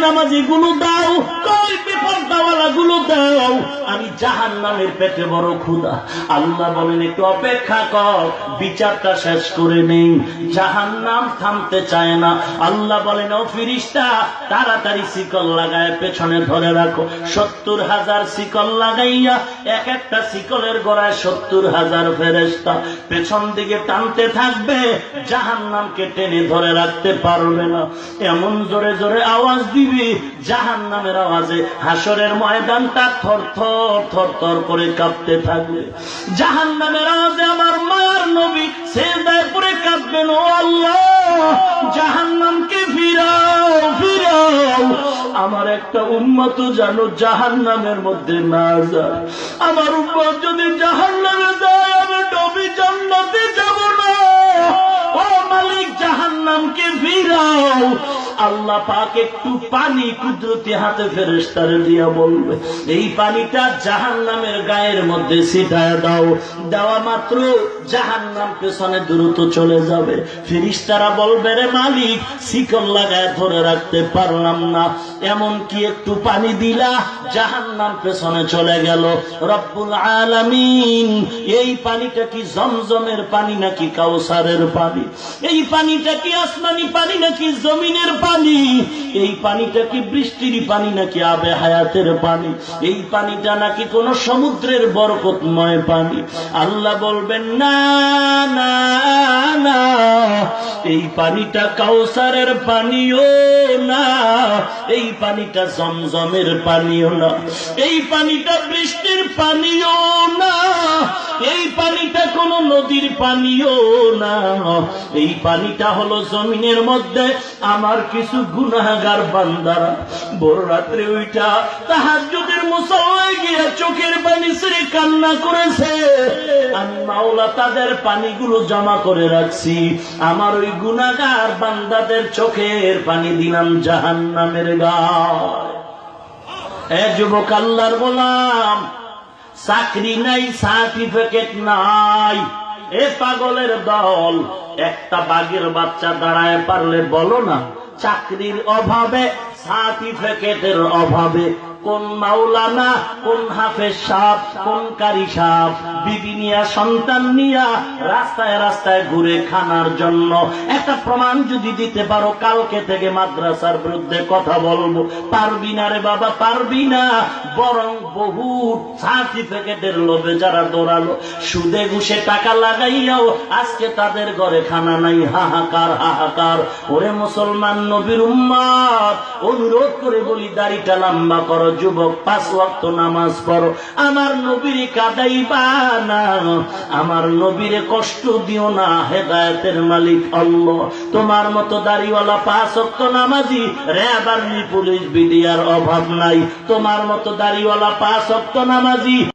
নামাজি গুলো দাও, কই বেপরদাওয়ালা গুলো দাও, আমি জাহান্নামের পেটে বড় ক্ষুধা। আল্লাহ বলেন একটু অপেক্ষা কর, বিচারটা শেষ করে নেই। জাহান্নাম থামতে চায় না। আল্লাহ বলেন ও ফেরেশতা, তাড়াতাড়ি শিকল লাগায় পেছনে ধরে রাখো। 70,000 শিকল লাগাইয়া এক একটা শিকলের গোড়ায় 70,000 ফেরেশতা পেছন দিকে টানতে থাকবে, জাহান্নামকে টেনে ধরে রাখতে পারবে না। এমন জোরে জোরে আওয়াজ দিবে, জাহান্নামের আওয়াজে হাসরের ময়দানটা থরথর থরথর করে কাঁপতে থাকবে। জাহান্নামের আওয়াজে আমার মায়ার নবী সিজদায় পড়ে কাঁদবেন, ও আল্লাহ জাহান্নামকে ফিরাও ফিরাও, আমার একটা উম্মত জানো জাহান্নামের মধ্যে না যায়। আমার উম্মত যদি জাহান্নামে যায়, আমি নবী জান্নাতে যাব না। ও মালিক জাহান্নামকে ফিরাও। আল্লাহ পাক একটু পানি কুদরতি হাতে ফেরেশতারে দিয়া বলবে, এই পানিটা জাহান্নামের গায়ের মধ্যে ছিটায় দাও। দেওয়া মাত্র জাহান্নাম পেছনে দ্রুত চলে যাবে। ফেরেশতারা বলবে, রে মালিক শিকল লাগায় ধরে রাখতে পারলাম না, এমন কি একটু পানি দিলা, জাহান্নাম পেছনে চলে গেল। রব্বুল আলামিন, এই পানিটা কি জমজমের পানি নাকি কাউসারের পানি? এই পানিটা কি আসমানি পানি নাকি জমিনের পানি? এই পানিটা কি বৃষ্টির পানি নাকি আবে হায়াতের পানি? এই পানিটা নাকি কোন সমুদ্রের বরকতময় পানি? আল্লাহ বলবেন, না না না, এই পানিটা কাউসারের পানিও না, এই পানিটা জমজমের পানিও না, এই পানিটা বৃষ্টির পানিও না, এই পানিটা কোন নদীর পানিও না। এই পানিটা হলো জমিনের মধ্যে আমার কিছু গুনাহগার বান্দারা ভোর রাত্রে উঠা তাহাজ্জুদের মুসাল্লায় গিয়ে চোখের পানি ছেড়ে কান্না করেছে। আমি মাওলা তাদের পানিগুলো জমা করে রাখছি, আমার ওই গুনাহগার বান্দাদের চোখের পানি দিলাম জাহান্নামের গায়। এ যুবক আল্লাহর গোলাম, চাকরি নাই, সার্টিফিকেট নাই, এ পাগলের দল, একটা বাঘের বাচ্চা দাঁড়ায় পারলে বলো না, চাকরির অভাবে, সার্টিফিকেটের অভাবে কোন মাওলানা, কোন হাফেজ সাহেব, কোন কারি সাহেব বিবি নিয়া সন্তান নিয়া রাস্তায় রাস্তায় ঘুরে খানার জন্য একটা প্রমাণ যদি দিতে পারো, কালকে থেকে মাদ্রাসার বিরুদ্ধে কথা বলবো। পারবি না রে বাবা, পারবি না। বরং বহু সার্টিফিকেটের লোভে যারা দৌড়ালো, সুদে ঘুষে টাকা লাগাইয়াও আজকে তাদের ঘরে খানা নাই। হাহাকার হাহাকার। ওরে মুসলমান নবীর উম্মত, অনুরোধ করে বলি দাড়িটা লম্বা করো, যুবক 5 ওয়াক্ত নামাজ পড়ো, আমার নবীরে কাঁদাইবা না, আমার নবীরে কষ্ট দিও না। হেদায়েতের মালিক আল্লাহ। তোমার মতো দাড়িওয়ালা 5 ওয়াক্ত নামাজি র‍্যাব, আর্মি, পুলিশ, বিডিআর অভাব নাই। তোমার মতো দাড়িওয়ালা 5 ওয়াক্ত নামাজি